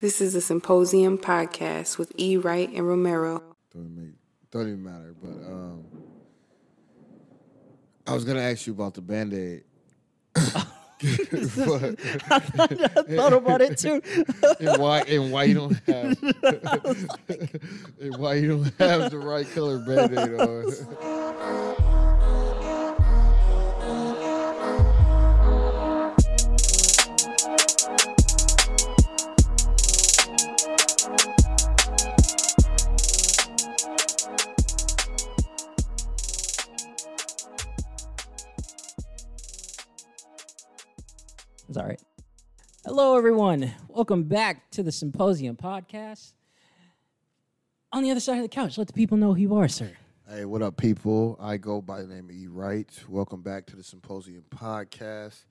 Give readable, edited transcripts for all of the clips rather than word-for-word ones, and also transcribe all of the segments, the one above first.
This is a Symposium podcast with E. Wright and Romero. Don't even matter, but I was gonna ask you about the Band-Aid. I thought about it too. and why you don't have and why you don't have the right color Band-Aid on. It's all right. Hello, everyone. Welcome back to the Symposium podcast. On the other side of the couch, let the people know who you are, sir. Hey, what up, people? I go by the name of E. Wright. Welcome back to the Symposium podcast.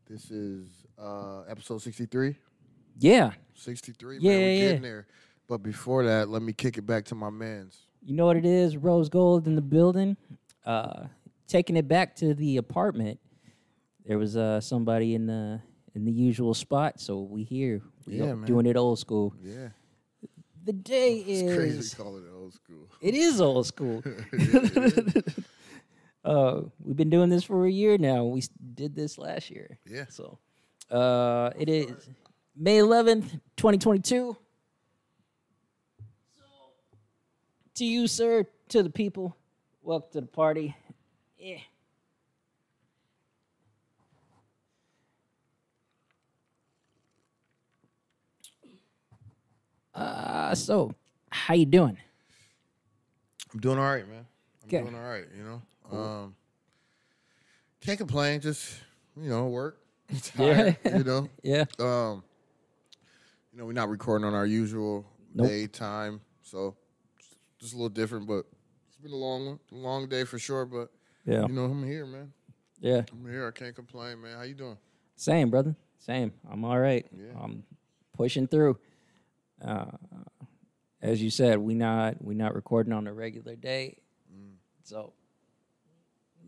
This is episode 63. Yeah. 63, Yeah, man. We're yeah. getting there. But before that, let me kick it back to my mans. You know what it is? Rose gold in the building. Taking it back to the apartment. There was somebody in the usual spot, so we here. Yeah, man. Doing it old school. Yeah. The day is... It's crazy to call it old school. It is old school. We've been doing this for a year now. We did this last year. Yeah. So it is May 11th, 2022. So, to you, sir, to the people, welcome to the party. Yeah. So, how you doing? I'm doing all right, man. Okay. I'm doing all right, you know. Cool. Can't complain, just, work. Tired, Yeah. Yeah. We're not recording on our usual Nope. day time, so just a little different, but it's been a long day for sure, but Yeah. I'm here, man. Yeah. I'm here. I can't complain, man. How you doing? Same, brother. Same. I'm all right. Yeah. I'm pushing through. As you said, we not recording on a regular day, so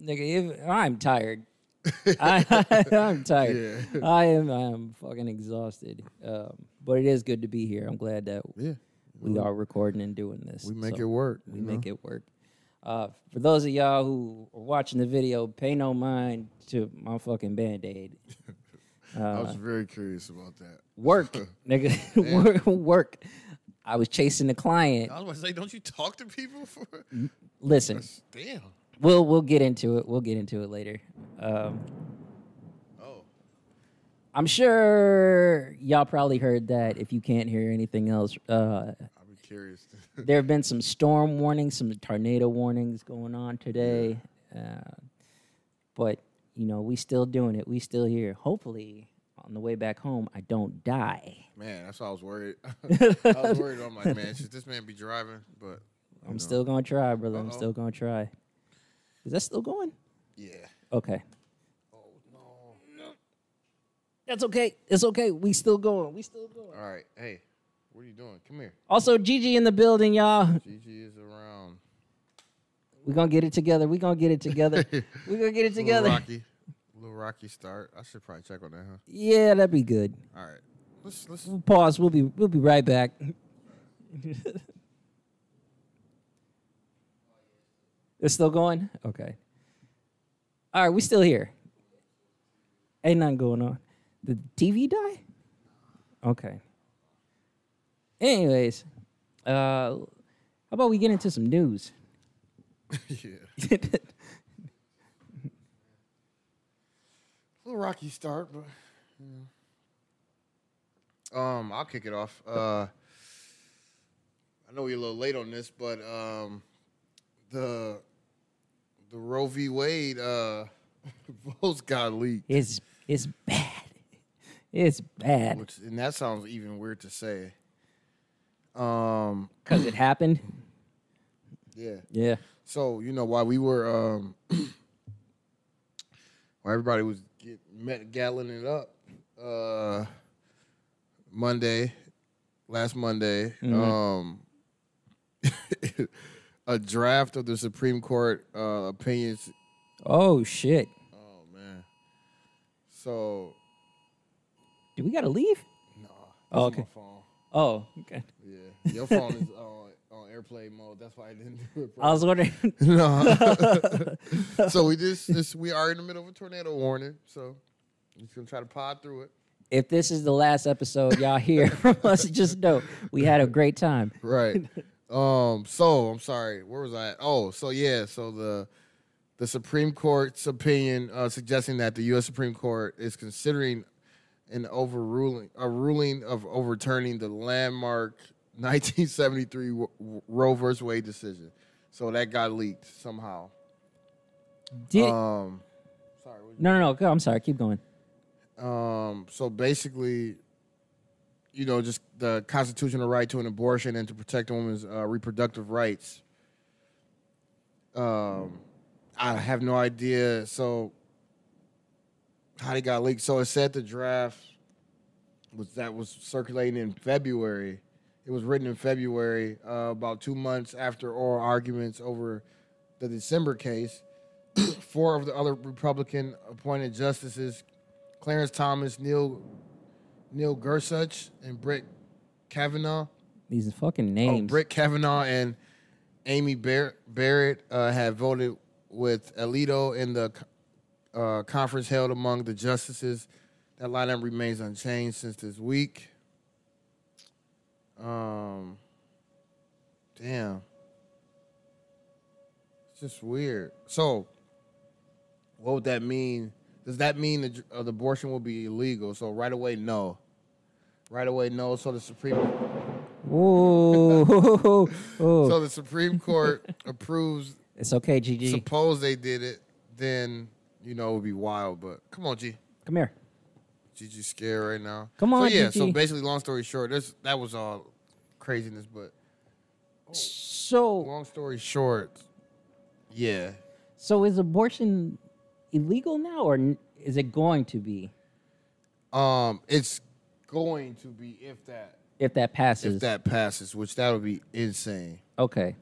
nigga, I'm tired. I'm tired. Yeah. I am fucking exhausted. But it is good to be here. I'm glad that we are recording and doing this. We make it work. We make it work. For those of y'all who are watching the video, pay no mind to my fucking Band-Aid. I was very curious about that. Work, nigga. Work. I was chasing the client. I was going to say, don't you talk to people for Listen, Damn. we'll get into it. We'll get into it later. I'm sure y'all probably heard that. If you can't hear anything else, I'll be curious. there have been some storm warnings, some tornado warnings going on today. But, we still doing it. We still here. Hopefully, on the way back home, I don't die. Man, that's why I was worried. I was worried. I'm like, man, should this man be driving? But I'm still going to try, brother. I'm Uh-oh. still going to try. Is that still going? yeah. Okay. Oh, no. That's okay. It's okay. We still going. All right. Hey, what are you doing? Come here. Also, Gigi in the building, y'all. Gigi is around. We're going to get it together. We're going to get it together. We're going to get it together. Little rocky start. I should probably check on that, huh? Yeah, that'd be good. All right. Let's We'll pause. We'll be right back. It's still going? Okay. All right, we still here. Ain't nothing going on. Did the TV die? Okay. Anyways, how about we get into some news? yeah. Little rocky start, but I'll kick it off. I know we're a little late on this, but the Roe v. Wade votes got leaked. It's bad. It's bad. And that sounds even weird to say. Because it happened? Yeah. Yeah. So, while we were while everybody was gathering it up last Monday, a draft of the Supreme Court opinions. Oh, shit. Oh, man. So Do we got to leave? no. Oh, This is okay. my phone. Oh, okay. Yeah, your phone is on airplane mode. That's why I didn't do it. I was wondering. No. So we are in the middle of a tornado warning. So we're just gonna try to pod through it. If this is the last episode y'all hear from us, just know we had a great time. Right. So I'm sorry. Where was I at? Oh, so yeah. So the Supreme Court's opinion suggesting that the U.S. Supreme Court is considering a ruling of overturning the landmark 1973 Roe versus Wade decision. So that got leaked somehow. Sorry. No. Go. I'm sorry. Keep going. So basically, just the constitutional right to an abortion and to protect a woman's reproductive rights. I have no idea. So how they got leaked? So it said the draft was circulating in February. It was written in February, about 2 months after oral arguments over the December case. 4 of the other Republican-appointed justices, Clarence Thomas, Neil Gorsuch, and Brett Kavanaugh. These fucking names. Brett Kavanaugh and Amy Barrett have voted with Alito in the conference held among the justices. That lineup remains unchanged since this week. Damn. It's just weird. So, what would that mean? Does that mean that the abortion will be illegal? So right away, no. Right away, no. So the Supreme. Whoa. So the Supreme Court approves. It's okay, Gigi. Suppose they did it, then it would be wild. But come on, G. Come here. Gigi's scared right now. Come on, Gigi. Gigi. So basically, long story short, that was all craziness. But so long story short, yeah. So is abortion illegal now, or is it going to be? It's going to be if that passes. Which that would be insane. Okay.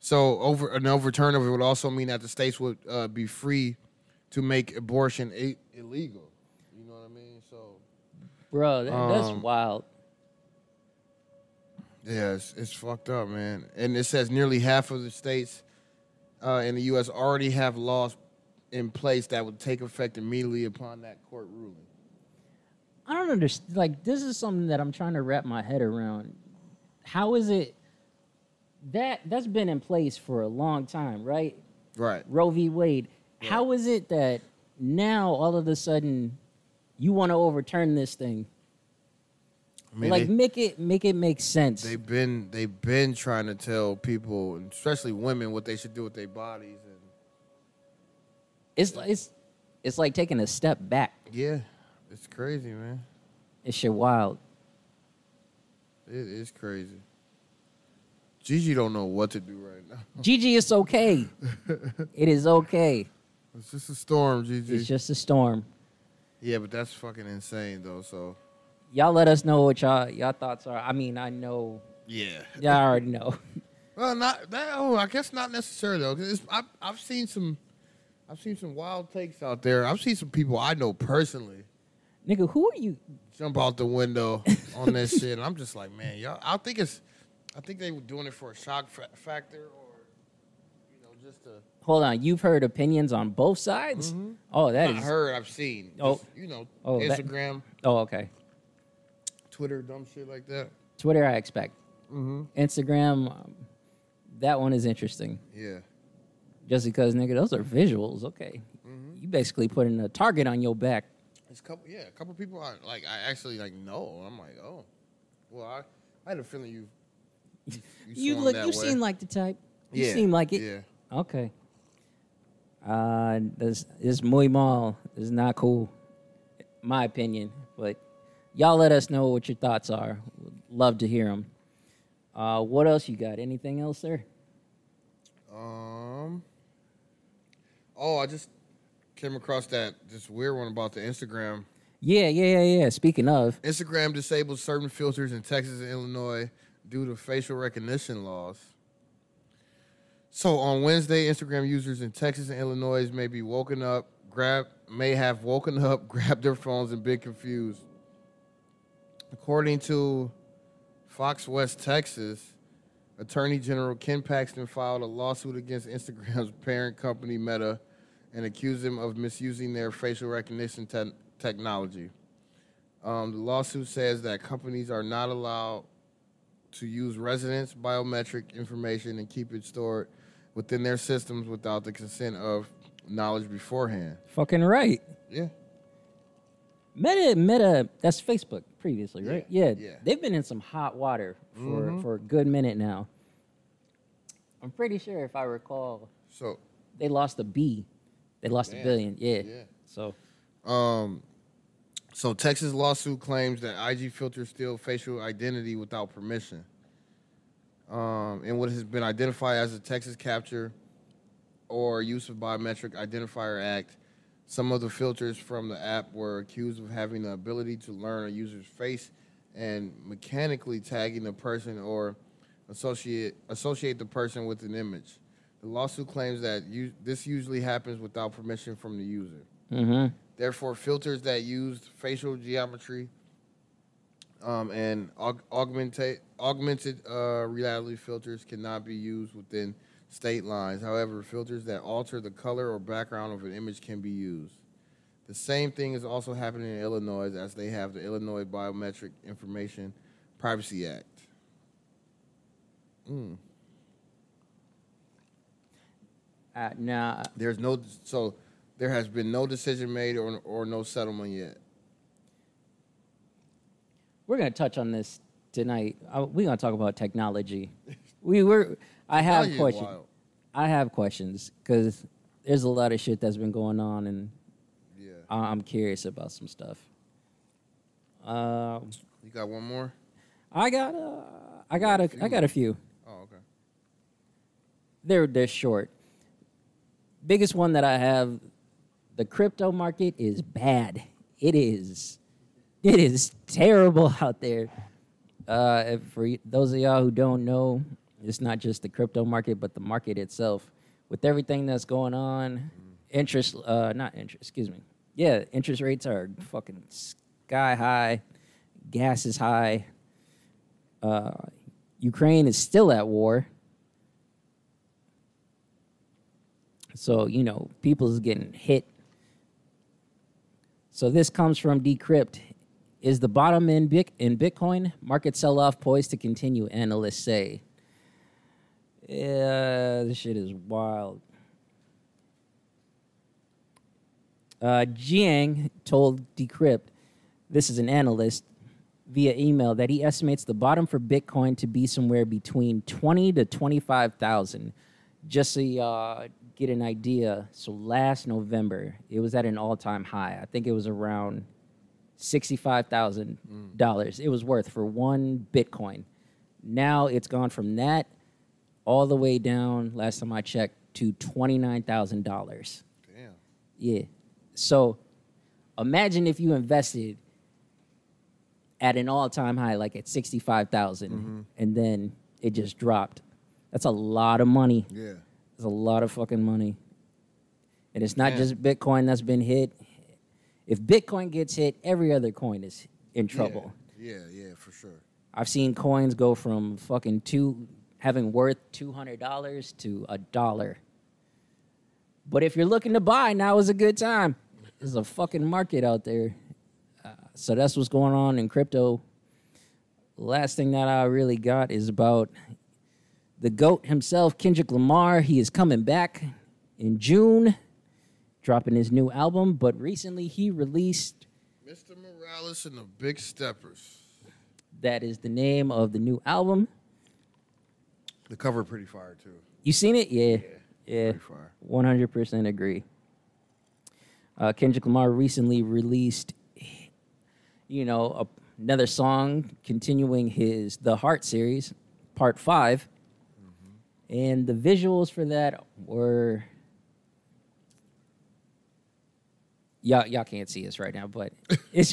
So an overturn of it would also mean that the states would be free to make abortion illegal. You know what I mean? So, bro, that's wild. Yeah, it's fucked up, man. And it says nearly half of the states in the U.S. already have laws in place that would take effect immediately upon that court ruling. I don't understand. Like, this is something that I'm trying to wrap my head around. How is it that's been in place for a long time, right? Right. Roe v. Wade. Right. How is it that now all of a sudden you want to overturn this thing? I mean, make it make sense. They've been trying to tell people, especially women, what they should do with their bodies, and it's like taking a step back. Yeah, it's crazy, man. It's shit wild. It is crazy. Gigi don't know what to do right now. Gigi, it's okay. It is okay. It's just a storm, Gigi. It's just a storm. Yeah, but that's fucking insane, though. So. Y'all let us know what y'all thoughts are. I mean, I know. Yeah. Y'all already know. Well, not that. Oh, I guess not necessarily though. Cause I've seen some wild takes out there. I've seen some people I know personally. Nigga, who are you? Jump out the window on that shit, and I'm just like, man, y'all. I think they were doing it for a shock factor, or just to. Hold on, you've heard opinions on both sides? Mm-hmm. Oh, that is. I've seen. Oh, Instagram. Okay. Twitter, dumb shit like that. Twitter, I expect. Mm-hmm. Instagram, that one is interesting. Yeah. Just because, nigga, those are visuals. Okay. Mm-hmm. You basically putting a target on your back. It's a couple people I actually know. I'm like, oh, well, I had a feeling you seem like the type. You yeah. seem like it. Yeah. Okay. This muy mal is not cool, my opinion. But y'all let us know what your thoughts are. Would love to hear them. What else you got? Anything else there? I just came across this weird one about the Instagram. Yeah. Speaking of. Instagram disables certain filters in Texas and Illinois due to facial recognition laws. So on Wednesday, Instagram users in Texas and Illinois may have woken up, grabbed their phones and been confused According to Fox West Texas, Attorney General Ken Paxton filed a lawsuit against Instagram's parent company Meta and accused them of misusing their facial recognition technology. The lawsuit says that companies are not allowed to use residents' biometric information and keep it stored within their systems without the consent of knowledge beforehand. Fucking right. Yeah. Meta, that's Facebook previously, right? Yeah. They've been in some hot water for a good minute now. I'm pretty sure, if I recall, So they lost a B. They lost $1 billion. Yeah. So, So Texas lawsuit claims that IG filters steal facial identity without permission. In what has been identified as a Texas Capture or Use of Biometric Identifier Act, some of the filters from the app were accused of having the ability to learn a user's face and mechanically tagging the person or associate the person with an image. The lawsuit claims that this usually happens without permission from the user. mm-hmm. Therefore, filters that use facial geometry and augmented reality filters cannot be used within state lines. However, filters that alter the color or background of an image can be used. The same thing is also happening in Illinois, as they have the Illinois Biometric Information Privacy Act. Now, There has been no decision made or no settlement yet. we're going to touch on this tonight. We're going to talk about technology. I have Technology is questions. wild. I have questions because there's a lot of shit that's been going on, and Yeah. I'm curious about some stuff. You got one more? I got a few. Oh, okay. They're short. Biggest one that I have, the crypto market is bad. It is terrible out there. For those of y'all who don't know, it's not just the crypto market, but the market itself. With everything that's going on, interest rates are fucking sky high. Gas is high. Ukraine is still at war. So, people's getting hit. So this comes from Decrypt. Is the bottom in Bitcoin? Market sell-off poised to continue, analysts say. Yeah, this shit is wild. Jiang told Decrypt, this is an analyst, via email that he estimates the bottom for Bitcoin to be somewhere between 20 to 25,000. Just so y'all get an idea, so last November, it was at an all-time high. I think it was around $65,000 it was worth for one Bitcoin. Now it's gone from that all the way down, last time I checked, to $29,000. Damn. Yeah. So imagine if you invested at an all-time high, like at 65,000, and then it just dropped. That's a lot of money. Yeah. It's a lot of fucking money. And it's not just Bitcoin that's been hit. If Bitcoin gets hit, every other coin is in trouble. Yeah, for sure. I've seen coins go from fucking having worth $200 to $1. But if you're looking to buy, now is a good time. There's a fucking market out there. So that's what's going on in crypto. Last thing that I really got is about the GOAT himself, Kendrick Lamar. He is coming back in June, dropping his new album. But recently he released... Mr. Morales and the Big Steppers. That is the name of the new album. The cover pretty fire, too. You seen it? Yeah. Pretty fire. 100% agree. Kendrick Lamar recently released, another song continuing his The Heart series, Part 5. And the visuals for that were... Y'all can't see us right now, but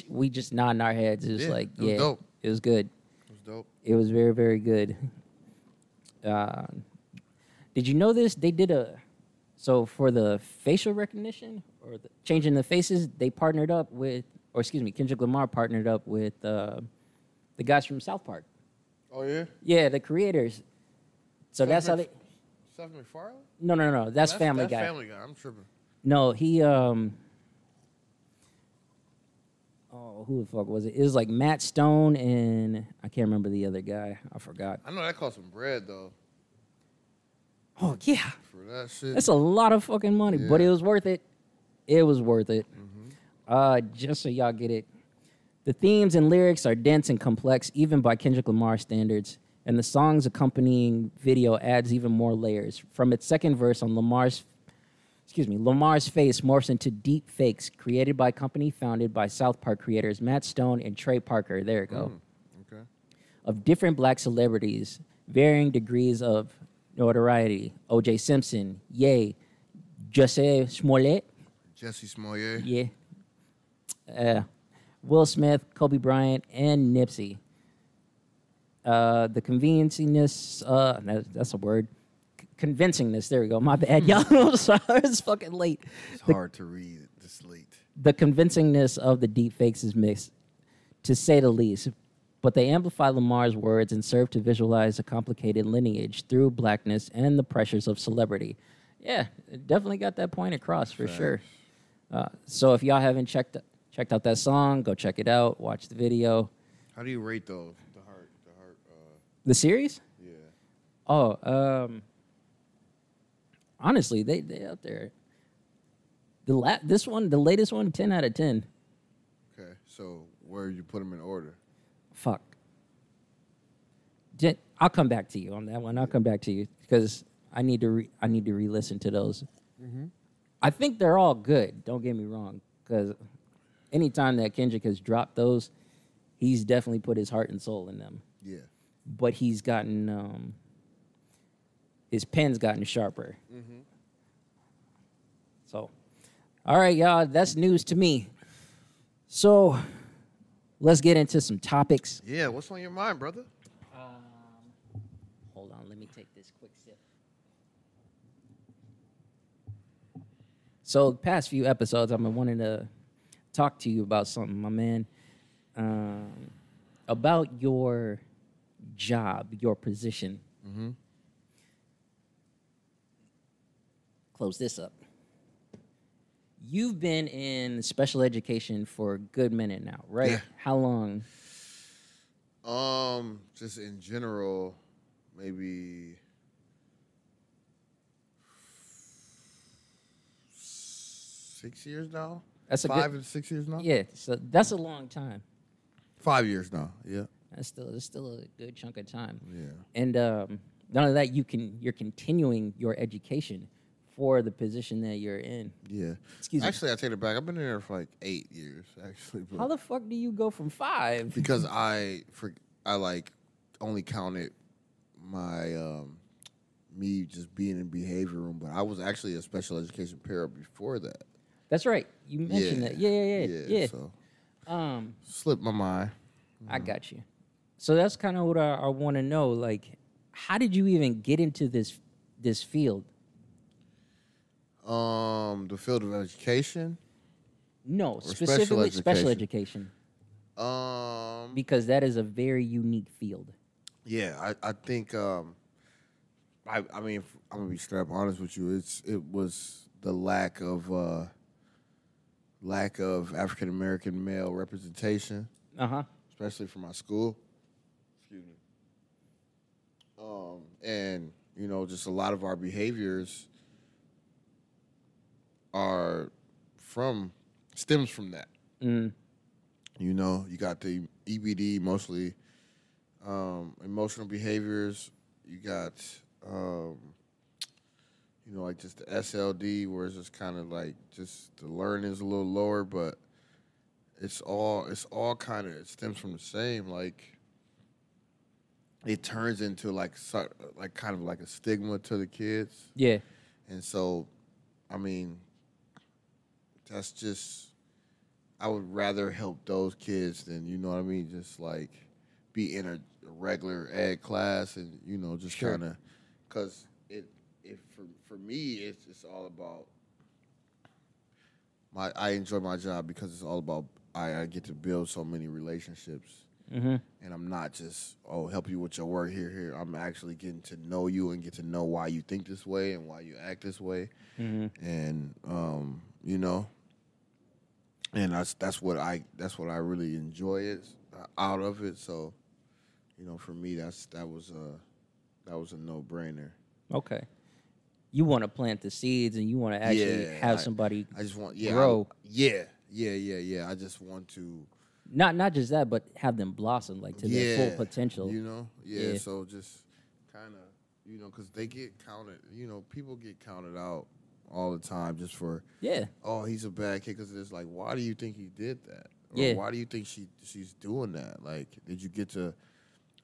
we just nodding our heads. It was it was dope. It was good. It was dope. It was very, very good. Did you know this? They did so for the facial recognition or changing the faces, they partnered up with, Kendrick Lamar partnered up with The guys from South Park. Oh yeah. Yeah, the creators. So that's how they. Seth MacFarlane? No. That's Family Guy. Family Guy. I'm tripping. No, he. Oh, who the fuck was it? It was like Matt Stone and I can't remember the other guy. I forgot. I know that cost some bread though. Oh yeah, For that shit. that's a lot of fucking money, but it was worth it. It was worth it. Just so y'all get it, the themes and lyrics are dense and complex, even by Kendrick Lamar standards, and the song's accompanying video adds even more layers. From its second verse on Lamar's face morphs into deep fakes created by a company founded by South Park creators Matt Stone and Trey Parker. There you go. Okay. Of different black celebrities, varying degrees of notoriety. O.J. Simpson, Ye, Jussie Smollett, Jesse Smollett. yeah, Will Smith, Kobe Bryant, and Nipsey. The convincingness, that's a word. Convincingness, there we go. My bad, y'all. I'm sorry, it's fucking late. It's hard to read this late. The convincingness of the deep fakes is mixed, to say the least. But they amplify Lamar's words and serve to visualize a complicated lineage through blackness and the pressures of celebrity. Yeah, it definitely got that point across for sure. So if y'all haven't checked out that song, go check it out. Watch the video. How do you rate those? The series? Yeah. Oh, honestly, they up there. The latest one, 10 out of 10. Okay, so where you put them in order? Fuck. I'll come back to you on that one. I'll come back to you because I need to re-listen to those. I think they're all good. Don't get me wrong, because anytime that Kendrick has dropped those, he's definitely put his heart and soul in them. Yeah. But he's gotten his pen's gotten sharper. So, all right, y'all, that's news to me. So, let's get into some topics. Yeah, what's on your mind, brother? Hold on, let me take this quick sip. So, the past few episodes, I've been wanting to talk to you about something, my man, about your job, your position. Close this up. You've been in special education for a good minute now, right? Yeah. How long? Just in general, maybe 6 years now. That's a 5 and 6 years now. Yeah, so that's a long time. 5 years now. Yeah. That's still a good chunk of time. Yeah. And none of that you're continuing your education for the position that you're in. Yeah. Excuse me. Actually, I take it back. I've been in there for like 8 years, actually. But How the fuck do you go from 5? because I like only counted my me just being in behavior room, but I was actually a special education para before that. That's right. You mentioned that. Yeah. So slipped my mind. I got you. So that's kind of what I want to know. Like, how did you even get into this field? The field of education. No, special specifically education? special education, Um, because that is a very unique field. yeah, I think I mean I'm gonna be straight up honest with you. It was the lack of African American male representation, especially for my school. Excuse me. And you know, just a lot of our behaviors stems from that. You know, you got the EBD, mostly emotional behaviors. You got you know, like just the SLD, where it's just kind of like just the learning is a little lower, but it's all kind of, it stems from the same. Like it turns into like kind of like a stigma to the kids. Yeah. And so, I mean, that's just, I would rather help those kids than, you know what I mean, just like be in a regular ed class and, you know, just kind of, because for me, it's all about, I enjoy my job because it's all about, I get to build so many relationships Mm-hmm. And I'm not just, help you with your work here. I'm actually getting to know you and get to know why you think this way and why you act this way. Mm-hmm. And and that's what I really enjoy out of it. So, for me, that was a no-brainer. Okay. You want to plant the seeds, and you want to actually have somebody I just want grow. Yeah. I just want to Not just that, but have them blossom like to their full potential. So just kind of, because they get counted. People get counted out all the time just for he's a bad kid, because it's like, why do you think he did that? Or why do you think she's doing that? Like, did you get to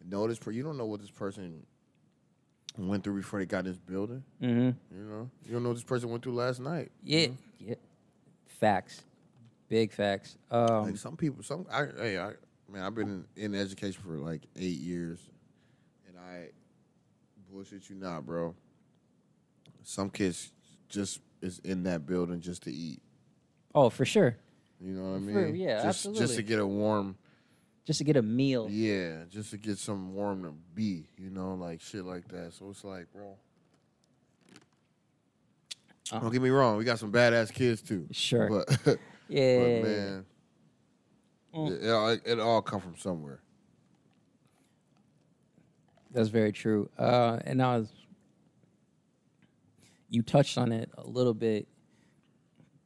know this person? You don't know what this person went through before they got in this building. Mm-hmm. You don't know what this person went through last night. Yeah. Facts. Big facts. Like some people, I've been in education for like 8 years, and I bullshit you not, bro. Some kids just is in that building just to eat. Oh, for sure. You know what I mean? Absolutely. Just to get a warm. Just to get a meal. Yeah, just to get something warm to be, like shit like that. So it's like, bro. Don't get me wrong, we got some badass kids too. Sure. But yeah. But man, it all come from somewhere. That's very true. And you touched on it a little bit.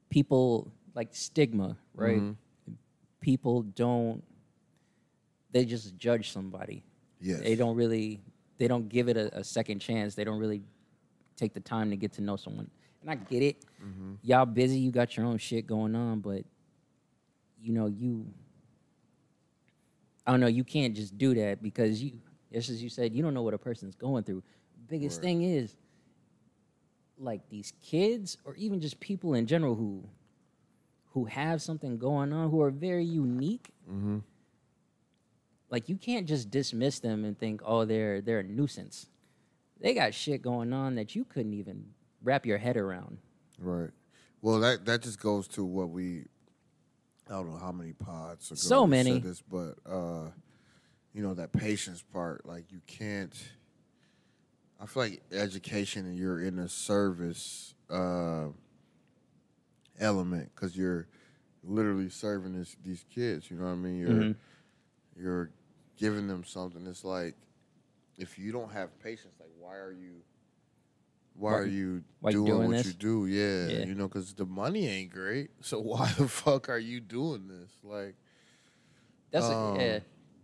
People like stigma, right? Mm-hmm. People they just judge somebody. Yes. They don't give it a second chance. They don't really take the time to get to know someone. And I get it. Mm-hmm. Y'all busy, you got your own shit going on, but I don't know, you can't just do that because just as you said, you don't know what a person's going through. Biggest thing is, like, these kids or even just people in general who have something going on, who are very unique. Mm-hmm. Like, you can't just dismiss them and think, oh, they're a nuisance. They got shit going on that you couldn't even wrap your head around. Right. Well, that just goes to what I don't know how many pods ago so many said this, but that patience part, like, you can't. I feel like education, and you're in a service element, because you're literally serving these kids. You know what I mean? You're giving them something. It's like, if you don't have patience, like, why are you doing what you do? Yeah. Because the money ain't great. So why the fuck are you doing this? Like, that's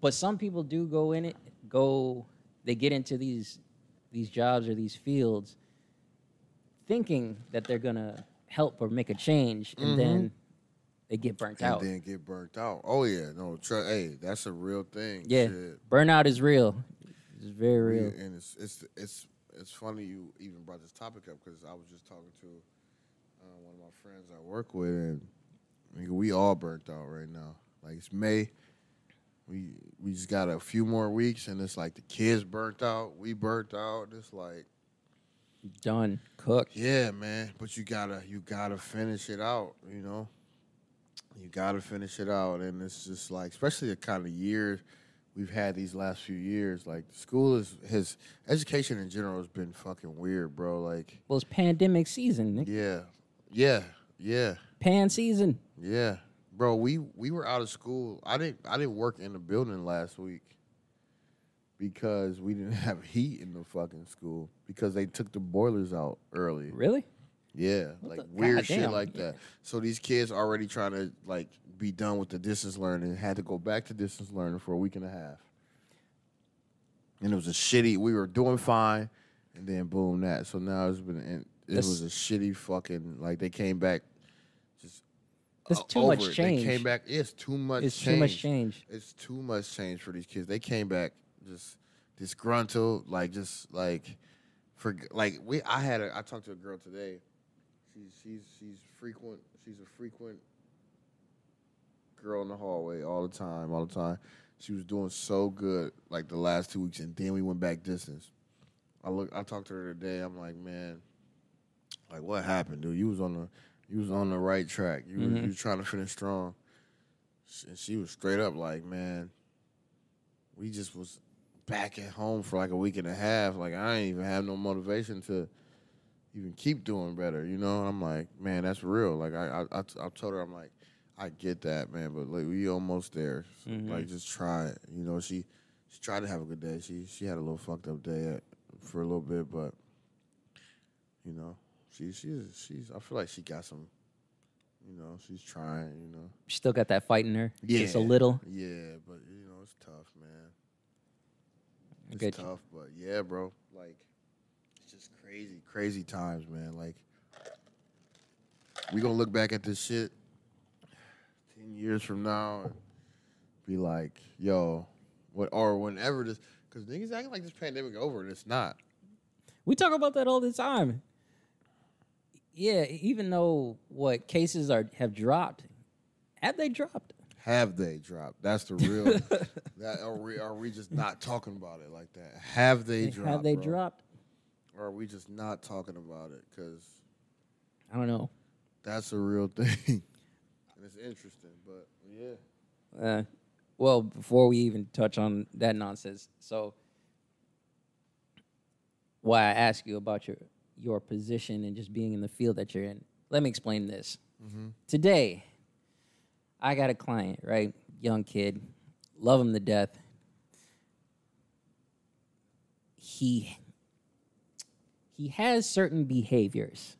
But some people do they get into these jobs or these fields thinking that they're gonna help or make a change, and then they get burnt out. Oh yeah, no, hey, that's a real thing. Yeah, shit. Burnout is real. It's very real. And it's funny you even brought this topic up, because I was just talking to one of my friends I work with, and we all burnt out right now. Like, it's May. We just got a few more weeks, and it's like the kids burnt out. We burnt out. It's like done, cooked. Yeah, man. But you gotta finish it out. You gotta finish it out, and it's just like, especially the kind of year we've had these last few years. Like, school his education in general has been fucking weird, bro. Like, well, it's pandemic season, Nick. Yeah. Pan season. Yeah. Bro, we were out of school. I didn't work in the building last week because we didn't have heat in the fucking school, because they took the boilers out early. Really? Yeah, like weird shit like that. So these kids already trying to, like, be done with the distance learning, had to go back to distance learning for a week and a half. And it was we were doing fine, and then boom, that. So now it was a shitty fucking, like, they came back just It's too much change. They came back. It's too much change. Too much change. It's too much change for these kids. They came back just disgruntled, like, just like, I talked to a girl today. She's frequent. She's a frequent girl in the hallway all the time. She was doing so good, like, the last 2 weeks, and then we went back distance. I talked to her today. I'm like, man, like, what happened, dude? You was on the right track. You was trying to finish strong. And she was straight up like, man, we just was back at home for like a week and a half. Like I ain't even have no motivation to even keep doing better, you know. And I'm like, man, that's real. Like I told her, I'm like, I get that, man, but like we almost there. So, like just try it. You know, she tried to have a good day. She had a little fucked up day for a little bit, but you know, she's I feel like she got some. You know, she's trying. You know, She still got that fight in her. yeah, Just a little. Yeah, but you know, it's tough, man. It's Good. tough, but yeah, bro. Like, it's just crazy times, man. Like, we gonna look back at this shit 10 years from now and be like, yo, what? Or whenever this, because niggas acting like this pandemic over and it's not. We talk about that all the time. Yeah, even though what cases have dropped, have they dropped? Have they dropped? That's the real. That are we just not talking about it like that? Have they dropped? Have they bro? dropped? Or are we just not talking about it? Because I don't know. that's a real thing, and it's interesting. But yeah, Well, before we even touch on that nonsense, so why I ask you about your position and just being in the field that you're in, let me explain this. Today, I got a client, right? Young kid, love him to death. He has certain behaviors.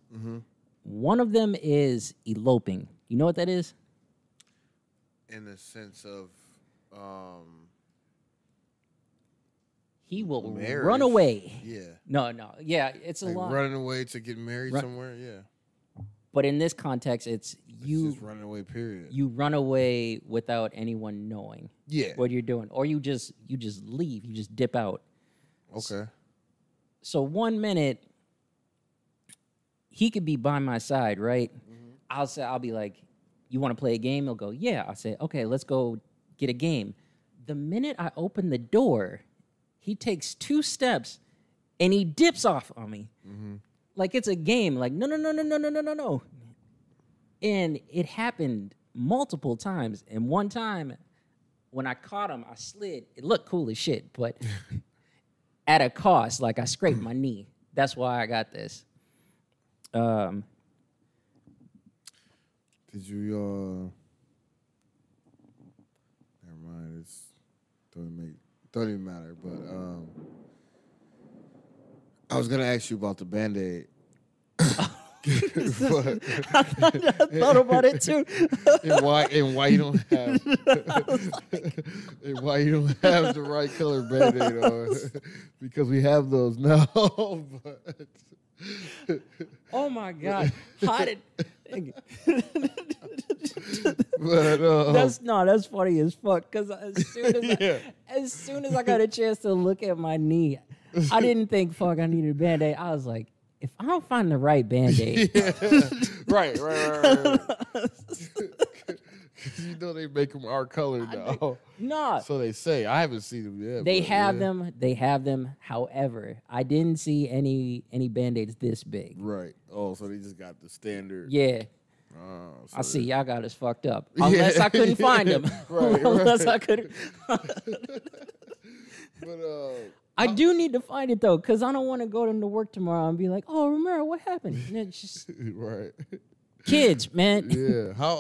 One of them is eloping. You know what that is? in the sense of He will marriage. run away. Yeah. No. Yeah, it's a Like lot. running away to get married somewhere. Yeah. But in this context, it's It's you. just running away. Period. You run away without anyone knowing Yeah. what you're doing, or you just leave. You just dip out. Okay. So 1 minute, he could be by my side, right? I'll be like, "You want to play a game?" He'll go, "Yeah." I'll say, "Okay, let's go get a game." The minute I open the door, he takes 2 steps and he dips off on me. Like it's a game. Like, no. And it happened multiple times. And one time when I caught him, I slid. It looked cool as shit, but at a cost. Like I scraped my knee. That's why I got this. Did you never mind, it's don't even matter, but I was gonna ask you about the Band-Aid. But, I thought about it too. and why you don't have and why you don't have the right color Band-Aid on. Because we have those now. But Oh my God. How did but that's funny as fuck. Cause as soon as I got a chance to look at my knee, I didn't think I needed a Band-Aid. I was like, if I don't find the right Band-Aid. Right. You know they make them our color now. Nah. So they say. I haven't seen them yet. They but have yeah. them. They have them. However, I didn't see any Band-Aids this big. Right. Oh, so they just got the standard. Yeah. Oh, so I see they- y'all got us fucked up. Unless I couldn't find them. Unless I couldn't. But I do need to find it though, because I don't want to go to work tomorrow and be like, "Oh, Romero, what happened?" And it's just right. kids, man. Yeah. How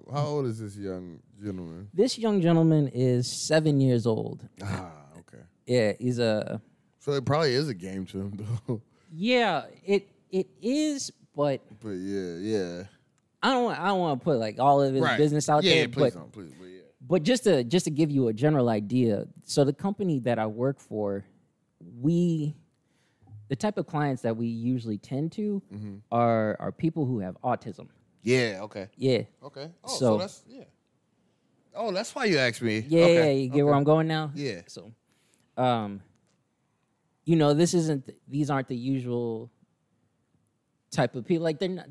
old is this young gentleman? This young gentleman is 7 years old. Okay. Yeah, he's a. So it probably is a game to him though. Yeah, it is, but But yeah. I don't want to put like all of his business out there. Please but don't, please. But yeah. But just to give you a general idea, so the company that I work for, the type of clients that we usually tend to are people who have autism. Yeah. Okay. Yeah. Okay. Oh, So- so that's Oh, that's why you asked me. Yeah, Okay. you get where I'm going now? Yeah. So, these aren't the usual type of people. Like they're not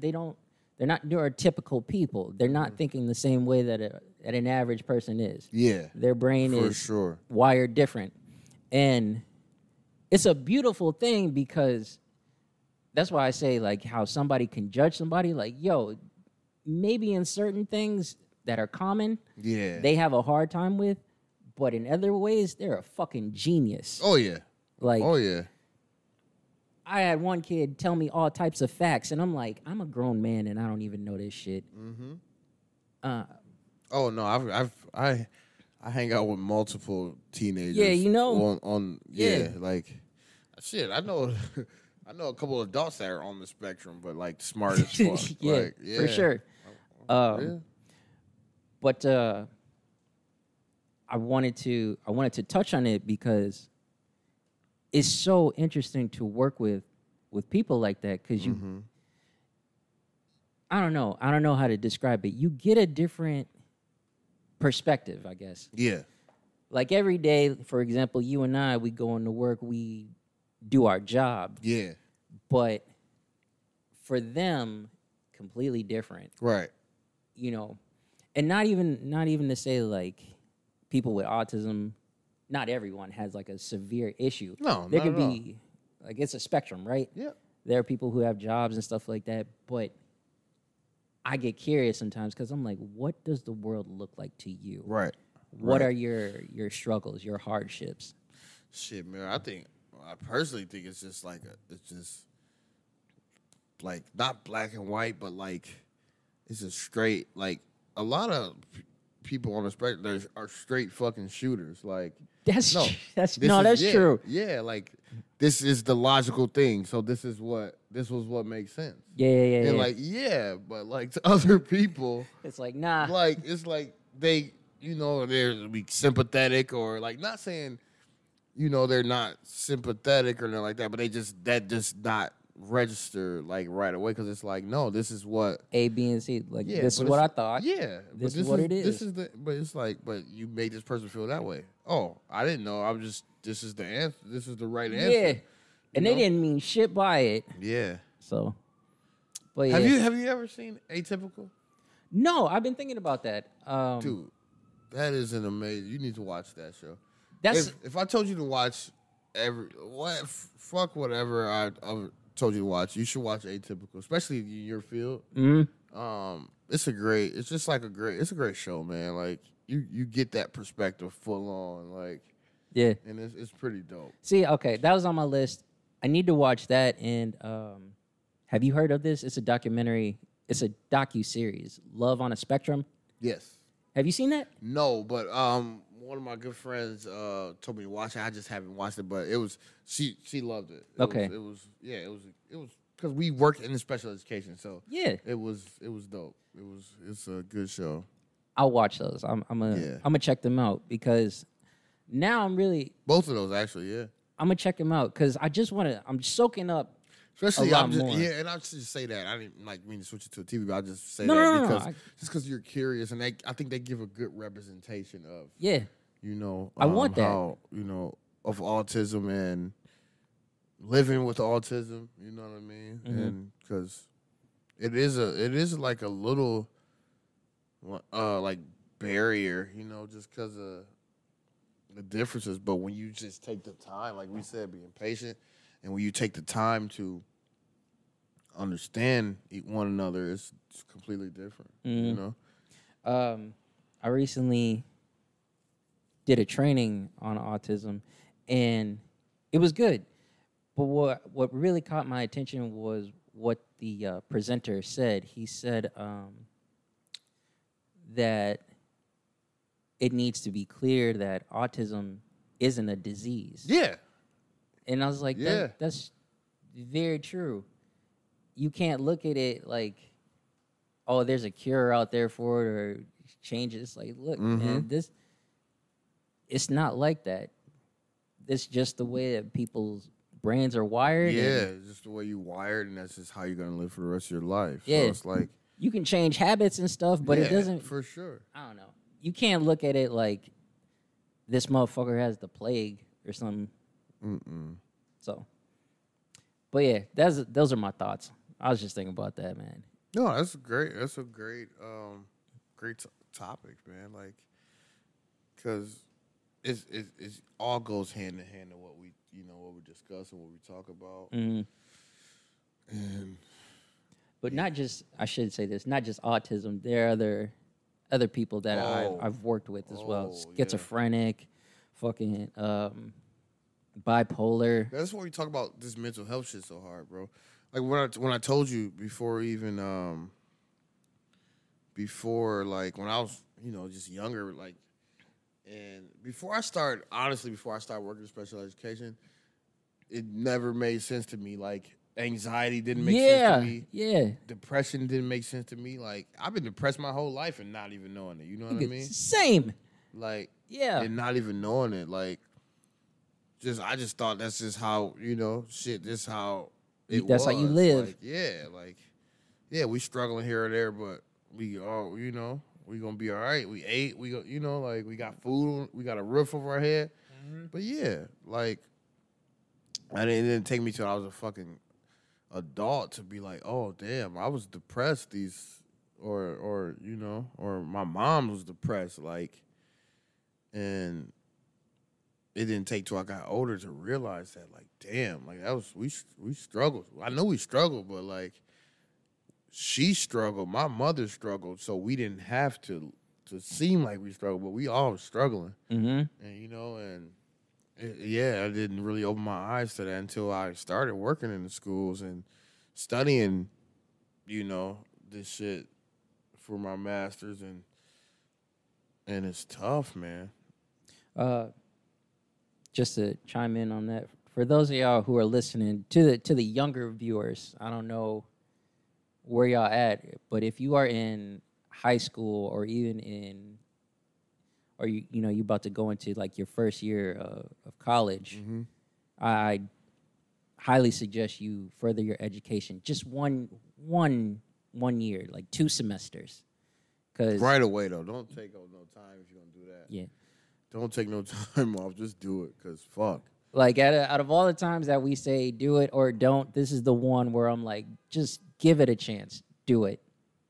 neurotypical people. They're not thinking the same way that an average person is. Yeah. Their brain For is sure. wired different. And it's a beautiful thing because that's why I say like how somebody can judge somebody like, yo, maybe in certain things that are common, Yeah. they have a hard time with, but in other ways, they're a fucking genius. Oh yeah. Like, Oh yeah. I had one kid tell me all types of facts, and I'm like, I'm a grown man, and I don't even know this shit. Oh no, I hang out with multiple teenagers. Yeah, you know. Yeah, like shit. I know I know a couple of adults that are on the spectrum, but like smart as fuck. Yeah, Like, for sure. Yeah. But I wanted to touch on it because it's so interesting to work with people like that because you. I don't know how to describe it. You get a different perspective, I guess. Yeah. Like every day, for example, you and I, we go into work, we do our job. Yeah. But for them, completely different. Right. You know, and not even to say like people with autism, not everyone has like a severe issue. No, there not could at all. be like it's a spectrum, right? Yeah. There are people who have jobs and stuff like that, but I get curious sometimes because I'm like, what does the world look like to you? Right. What are your struggles, your hardships? Shit, man. I personally think it's just like it's just like not black and white, but like it's a straight like a lot of people on the spectrum are straight fucking shooters. Like That's that's true. Yeah, like this is the logical thing. So this was what makes sense. Yeah. And like but like to other people, It's like nah. like it's like they they're be sympathetic or like not saying they're not sympathetic or nothing like that, but that does not register like right away because it's like no, this is what A, B, and C. Like yeah, this is what I thought. Yeah, This is what it is. This is but it's like but you made this person feel that way. Oh, I didn't know. This is the answer. This is the right answer. Yeah, and they didn't mean shit by it. Yeah. So, but yeah. Have you ever seen Atypical? No, I've been thinking about that. Dude, that is an amazing. You need to watch that show. That's If I told you to watch fuck whatever I told you to watch, you should watch Atypical, especially in your field. mm-hmm. It's a great show, man. Like you get that perspective full on, like Yeah. and it's pretty dope. See, okay, that was on my list. I need to watch that. And have you heard of this? It's a documentary. It's a docu-series, Love on a Spectrum. Yes. Have you seen that? No, but one of my good friends told me to watch it. I just haven't watched it, but it was she loved it. It was because we work in special education, so Yeah. it was dope. It's a good show. I'll watch those. I'm gonna check them out because now Both of those actually, yeah. I'm gonna check them out because I'm soking up. Especially, a lot more. Yeah, and I'll just say that. I didn't like mean to switch it to a TV, but I'll just say No, because because you're curious, and I think they give a good representation of Yeah. I want that. how, of autism and living with autism. You know what I mean? Mm-hmm. And because it is like a little like barrier, just because of the differences. But when you just take the time, like we said, being patient, and when you take the time to understand one another, it's completely different. Mm-hmm. I recently did a training on autism, and it was good. But what really caught my attention was what the presenter said. He said that it needs to be clear that autism isn't a disease. Yeah. And I was like, that's very true. You can't look at it like, oh, there's a cure out there for it or change it. It's like, look, man, it's not like that. It's just the way that people's brains are wired. Yeah, it's just the way you wired, and that's just how you're going to live for the rest of your life. Yeah. So it's like... You can change habits and stuff, but it doesn't... for sure. I don't know. You can't look at it like this motherfucker has the plague or something. So, but yeah, those are my thoughts. I was just thinking about that, man. No, that's great. That's a great, great topic, man. Like, because it's all goes hand in hand to what we discuss and what we talk about. Mm-hmm. And but not just, I should say this, not just autism. There are other other people that Oh. I've worked with as well. Oh, yeah. Schizophrenic, fucking bipolar. That's why we talk about this mental health shit so hard, bro. Like when I told you before, even before like when I was just younger, like, and before I started working in special education, it never made sense to me. Like anxiety didn't make sense to me. Yeah. Depression didn't make sense to me. Like I've been depressed my whole life and not even knowing it. You know what I mean? Same. Like Yeah. and not even knowing it. Like I just thought that's just how shit. This how it That's was. how you live. Like we struggling here or there, but we all we gonna be all right. We ate. We go. Like we got food. We got a roof over our head. Mm-hmm. But yeah, like it didn't take me till I was a fucking adult to be like, oh damn, I was depressed. Or my mom was depressed. Like, and it didn't take till I got older to realize that, like, damn, like that was we struggled. I know we struggled, but like she struggled, my mother struggled, so we didn't have to seem like we struggled, but we all was struggling. Mm-hmm. And I didn't really open my eyes to that until I started working in the schools and studying, this shit for my master's, and it's tough, man. Just to chime in on that, for those of y'all who are listening, to the younger viewers, I don't know where y'all at, but if you are in high school or even you about to go into like your first year of college, Mm-hmm. I highly suggest you further your education. Just one year, like 2 semesters. Cause Right away though, don't take no time if you're gonna do that. Yeah. Don't take no time off. Just do it, cause fuck. Like out of all the times that we say do it or don't, this is the one where I'm like, just give it a chance. Do it.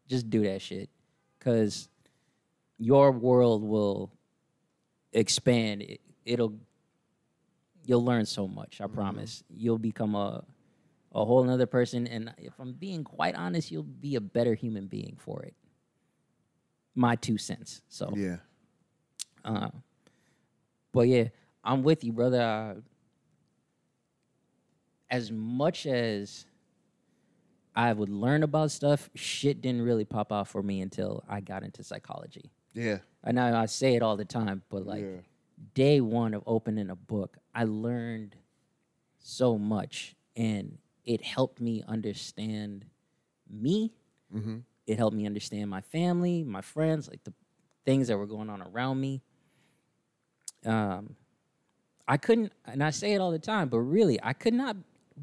Just do that shit. Cause your world will expand. You'll learn so much, I promise. You'll become a whole nother person, and if I'm being quite honest, you'll be a better human being for it. My 2 cents. So Yeah. But yeah, I'm with you, brother. As much as I would learn about stuff, shit didn't really pop out for me until I got into psychology. Yeah. I know I say it all the time, but like day one of opening a book, I learned so much, and it helped me understand me. Mm-hmm. It helped me understand my family, my friends, like the things that were going on around me. I couldn't, and I say it all the time, but really, I could not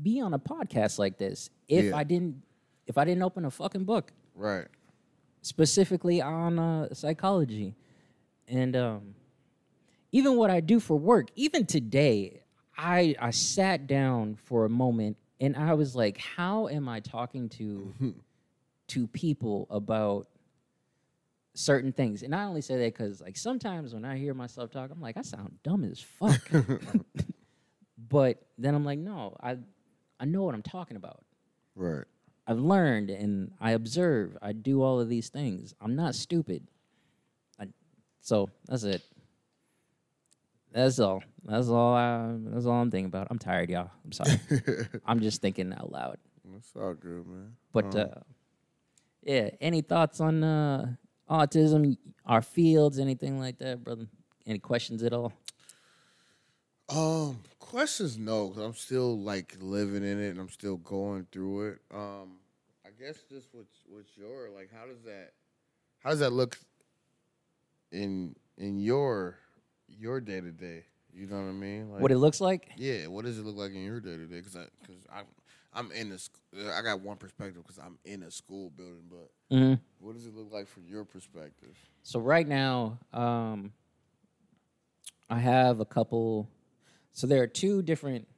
be on a podcast like this if I didn't open a fucking book. Right. Specifically on psychology. And even what I do for work, even today, I sat down for a moment and I was like, how am I talking to people about certain things? And I only say that because like sometimes when I hear myself talk, I'm like, I sound dumb as fuck. But then I'm like, no, I know what I'm talking about. Right. I've learned and I observe. I do all of these things. I'm not stupid. So that's it. That's all. That's all I'm thinking about. I'm tired, y'all. I'm sorry. I'm just thinking out loud. That's all good, man. But yeah, any thoughts on autism, our fields, anything like that, brother? Any questions at all? Questions, no, because I'm still like living in it and I'm still going through it. I guess just with your like, how does that look in your day to day? You know what I mean? Like, What it looks like? Yeah, what does it look like in your day to day? Because I'm in this. I got one perspective because I'm in a school building, but what does it look like from your perspective? So right now, I have a couple. So there are 2 different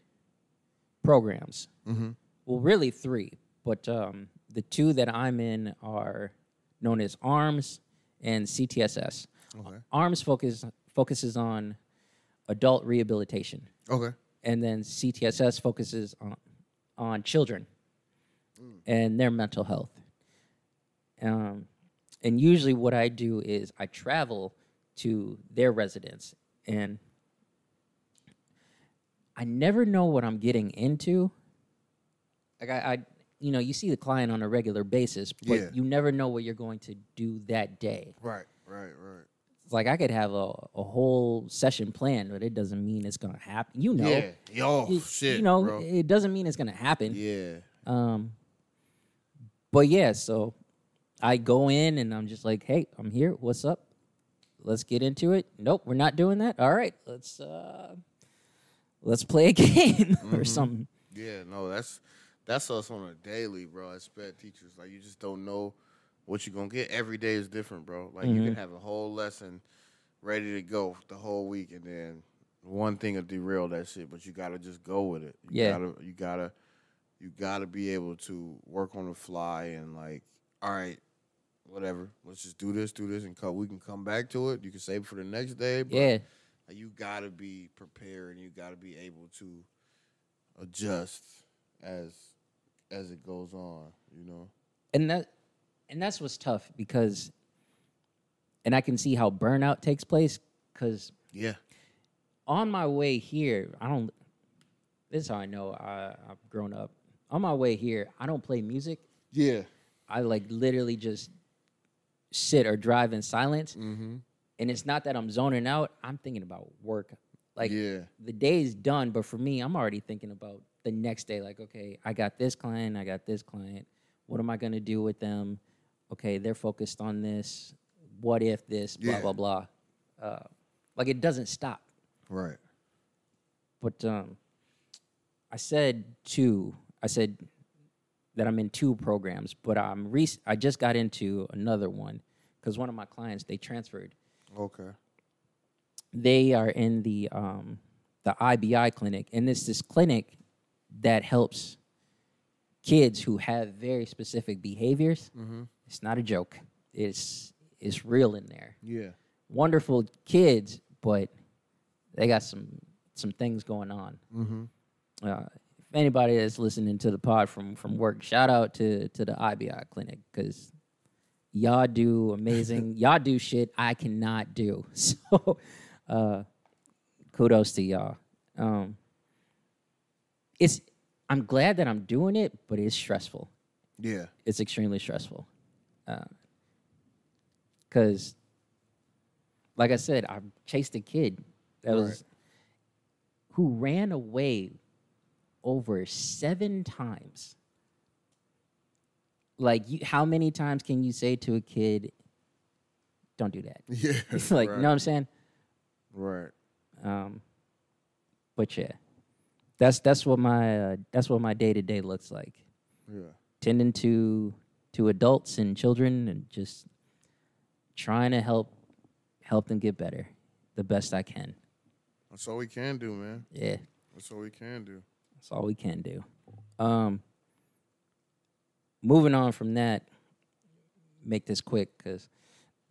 programs. Mm-hmm. Well, really 3, but the 2 that I'm in are known as ARMS and CTSS. Okay. ARMS focuses on adult rehabilitation. Okay. And then CTSS focuses on children and their mental health. And usually what I do is I travel to their residence, and I never know what I'm getting into. Like you see the client on a regular basis, but you never know what you're going to do that day. Right. It's like I could have a whole session planned, but it doesn't mean it's gonna happen. Yeah. Shit, bro. It doesn't mean it's gonna happen. Yeah. But yeah, so I go in and I'm just like, hey, I'm here. What's up? Let's get into it. Nope, we're not doing that. All right, let's play a game or something. Yeah, no, that's us on a daily, bro. As sped teachers, like you just don't know what you're gonna get. Every day is different, bro. Like you can have a whole lesson ready to go the whole week, and then one thing will derail that shit. But you gotta just go with it. You gotta be able to work on the fly and like, all right, whatever. Let's just do this, and we can come back to it. You can save it for the next day. But you gotta be prepared, and you gotta be able to adjust as it goes on. You know, and that's what's tough because, and I can see how burnout takes place because on my way here, this is how I know I've grown up. On my way here, I don't play music. Yeah. I like literally just sit or drive in silence. Mm-hmm. And it's not that I'm zoning out. I'm thinking about work. Like the day's done, but for me, I'm already thinking about the next day. Like, okay, I got this client. What am I going to do with them? Okay, they're focused on this. What if this, blah, blah, blah. Like it doesn't stop. Right. But I said that I'm in 2 programs, but I just got into another one because one of my clients, they transferred. Okay. They are in the IBI clinic, and it's this clinic that helps kids who have very specific behaviors. Mm-hmm. It's not a joke. It's real in there. Yeah. Wonderful kids, but they got some things going on. Mm-hmm. If anybody that's listening to the pod from work, shout out to the IBI clinic because y'all do amazing. Y'all do shit I cannot do. So kudos to y'all. I'm glad that I'm doing it, but it's stressful. Yeah. It's extremely stressful. Because, like I said, I chased a kid who ran away over 7 times. Like, how many times can you say to a kid, don't do that? Yeah. It's like, you know what I'm saying? Right. But yeah, that's what my day-to-day looks like. Yeah. Tending to adults and children and just trying to help them get better the best I can. That's all we can do, man. Yeah. That's all we can do. That's all we can do. Moving on from that, make this quick because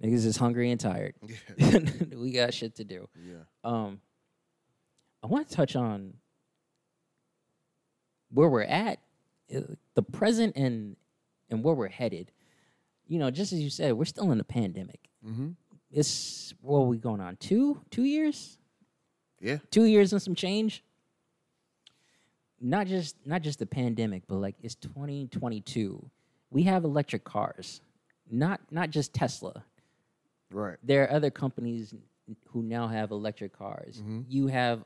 niggas is hungry and tired. Yeah. We got shit to do. Yeah. I want to touch on where we're at, the present and where we're headed. You know, just as you said, we're still in a pandemic. Mm-hmm. It's, what are we going on, 2 years? Yeah. 2 years and some change. Not just the pandemic, but like it's 2022. We have electric cars, not just Tesla. Right. There are other companies who now have electric cars. Mm-hmm. You have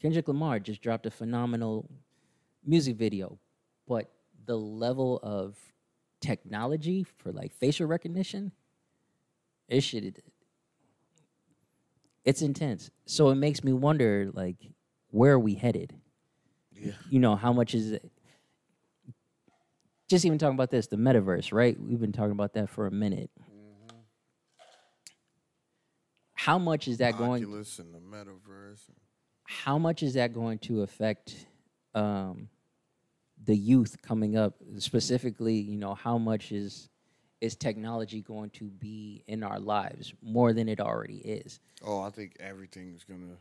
Kendrick Lamar just dropped a phenomenal music video, but the level of technology for like facial recognition, it's intense. So it makes me wonder, like, where are we headed? Yeah. You know, how much is it? Just even talking about this, the metaverse, right? We've been talking about that for a minute. Mm-hmm. How much is that Oculus and the metaverse. How much is that going to affect the youth coming up? Specifically, you know, how much is technology going to be in our lives more than it already is? Oh, I think everything's going to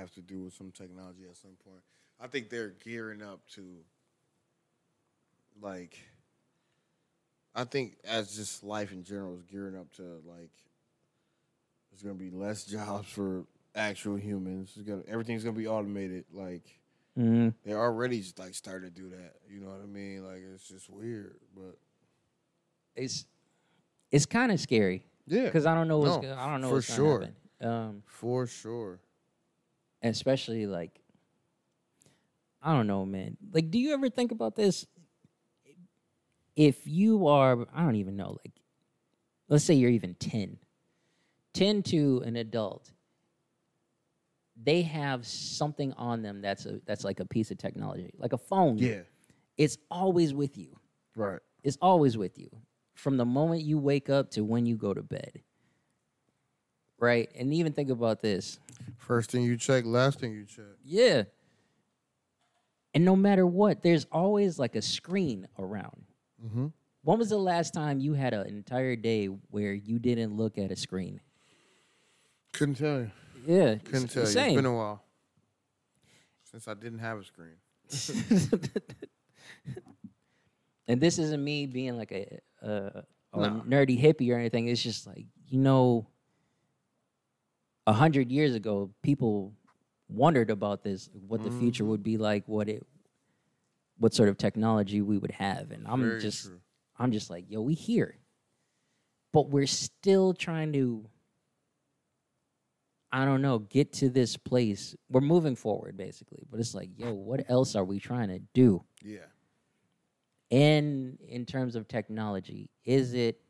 have to do with some technology at some point. I think they're gearing up to, like, I think as just life in general is gearing up to like, there's gonna be less jobs for actual humans. Everything's gonna be automated. Like they're already just, like starting to do that. You know what I mean? Like it's just weird, but it's kind of scary. yeah, Because I don't know what's no, I don't know for what's sure, gonna happen. for sure. Especially like I don't know, man. Like, do you ever think about this? If you are, I don't even know. Like, let's say you're even 10 to an adult. They have something on them that's like a piece of technology, like a phone. Yeah, It's always with you. right. It's always with you from the moment you wake up to when you go to bed. Right? And even think about this. First thing you check, last thing you check. Yeah. And no matter what, there's always like a screen around. Mm-hmm. When was the last time you had an entire day where you didn't look at a screen? Couldn't tell you. Yeah. Couldn't tell you. Same. It's been a while since I didn't have a screen. And this isn't me being like a No. nerdy hippie or anything. It's just like, 100 years ago, people wondered about this, what the future would be like, what sort of technology we would have. And Very true. I'm just like, yo, we here. But we're still trying to, I don't know, get to this place. We're moving forward, basically. But it's like, yo, what else are we trying to do? Yeah. And in terms of technology, is it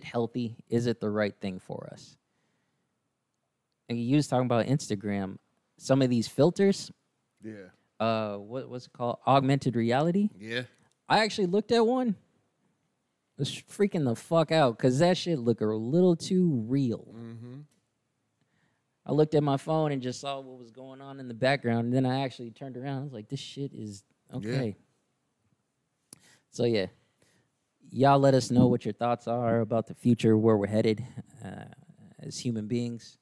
healthy? Is it the right thing for us? And you was talking about Instagram. Some of these filters, Yeah. what's it called? Augmented reality. Yeah. I actually looked at one. It was freaking the fuck out because that shit looked a little too real. Mm-hmm. I looked at my phone and just saw what was going on in the background, and then I actually turned around. I was like, this shit is okay. Yeah. So, yeah. Y'all let us know what your thoughts are about the future, where we're headed as human beings.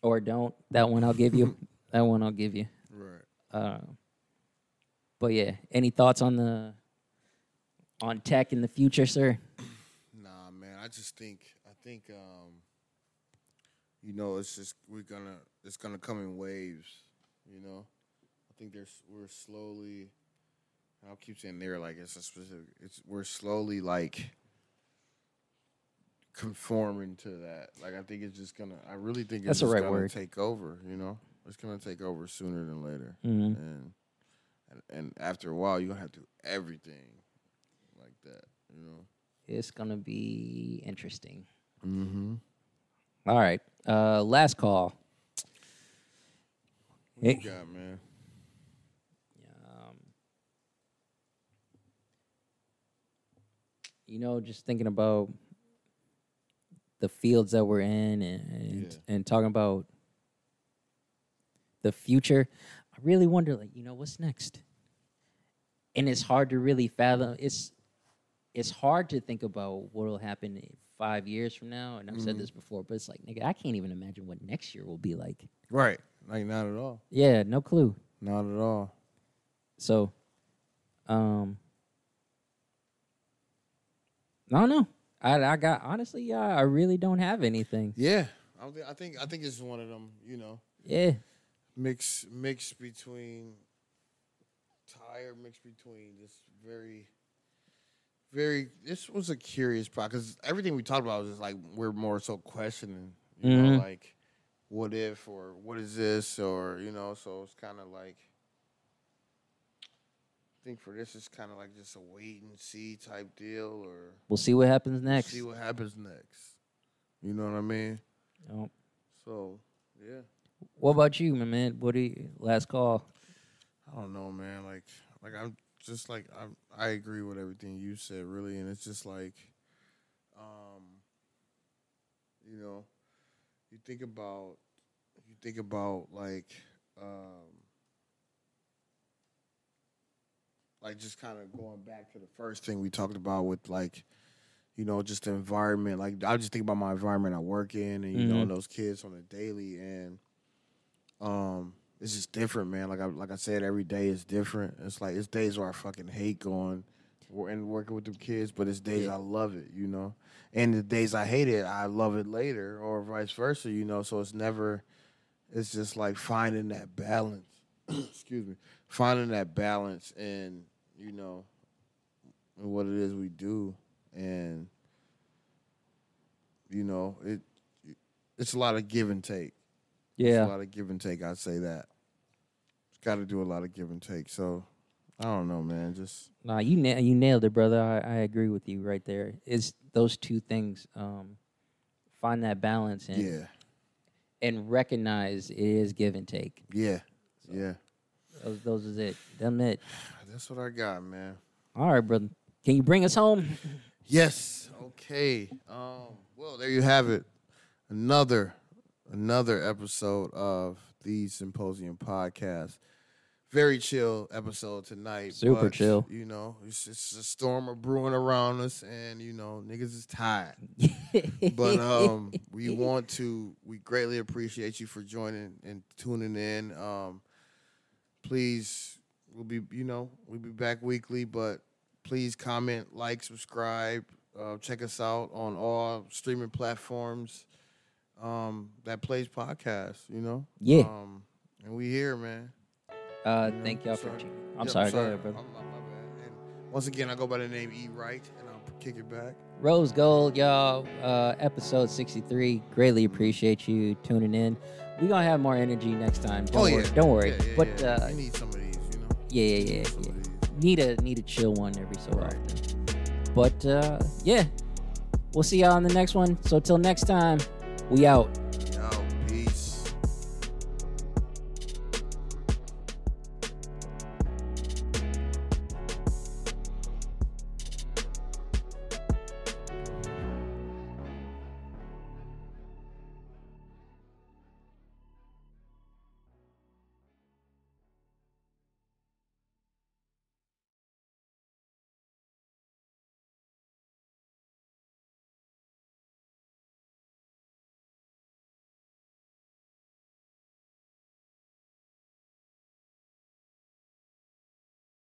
Or don't. That one I'll give you. That one I'll give you. Right. But, yeah. Any thoughts on tech in the future, sir? Nah, man. I think it's gonna come in waves. I think we're slowly. I'll keep saying there like it's a specific. We're slowly like conforming to that. Like I think it's just gonna. I really think it's That's the right gonna word. take over. It's gonna take over sooner than later. Mm-hmm. And after a while, you're gonna have to do everything like that. It's going to be interesting. Mm-hmm. All right. Last call. What you got, man? Just thinking about the fields that we're in and talking about the future, I really wonder, like, what's next? And it's hard to really fathom. It's hard to think about what will happen 5 years from now. And I've said this before, but it's like, nigga, I can't even imagine what next year will be like. Right. Like, not at all. Yeah, no clue. Not at all. So, I don't know. I got, honestly, I really don't have anything. Yeah. I think it's one of them, Yeah. mix between just very, very. This was a curious part because everything we talked about was just like we're more so questioning, like what if or what is this or so it's kind of like. I think for this it's kind of like just a wait and see type deal, or We'll see what happens next. see what happens next. You know what I mean? Oh. So yeah. What about you, my man? What do you last call? I don't know, man. Like I'm just like I agree with everything you said, really, and it's just like, you think about like just kind of going back to the first thing we talked about with like, just the environment. Like I just think about my environment I work in, and those kids on a daily, and it's just different, man. Like I said, every day is different. It's like it's days where I fucking hate going and working with the kids, but it's days Yeah. I love it, you know. And the days I hate it, I love it later, or vice versa, you know. So it's just like finding that balance. Excuse me, finding that balance, and you know, in what it is we do, and you know, it's a lot of give and take. It's a Yeah. lot of give and take. I'd say that. Got to do a lot of give and take. So I don't know, man. Just Nah, you nailed it, brother. I agree with you right there. It's those two things. Find that balance and yeah, and recognize it is give and take. yeah, yeah. Those is it. Them it. That's what I got, man. All right, brother. Can you bring us home? Yes. Okay. Well, there you have it. Another episode of the Symposium podcast. Very chill episode tonight. Super but, chill. You know, it's just a storm of brewing around us, and you know, niggas is tired. But we greatly appreciate you for joining and tuning in. Please, we'll be back weekly, but please comment, like, subscribe, check us out on all streaming platforms that plays podcasts, you know? Yeah. And we here, man. Thank y'all for Sorry. tuning. I'm sorry. Go ahead, brother. My bad. And once again, I go by the name E. Wright, and I'll kick it back. Rose Gold, y'all. Episode 63. Greatly appreciate you tuning in. We're gonna have more energy next time. Don't worry. Don't worry. Yeah, but you need some of these, you know. Yeah. Need a chill one every so often. But yeah, we'll see y'all on the next one. So till next time, we out.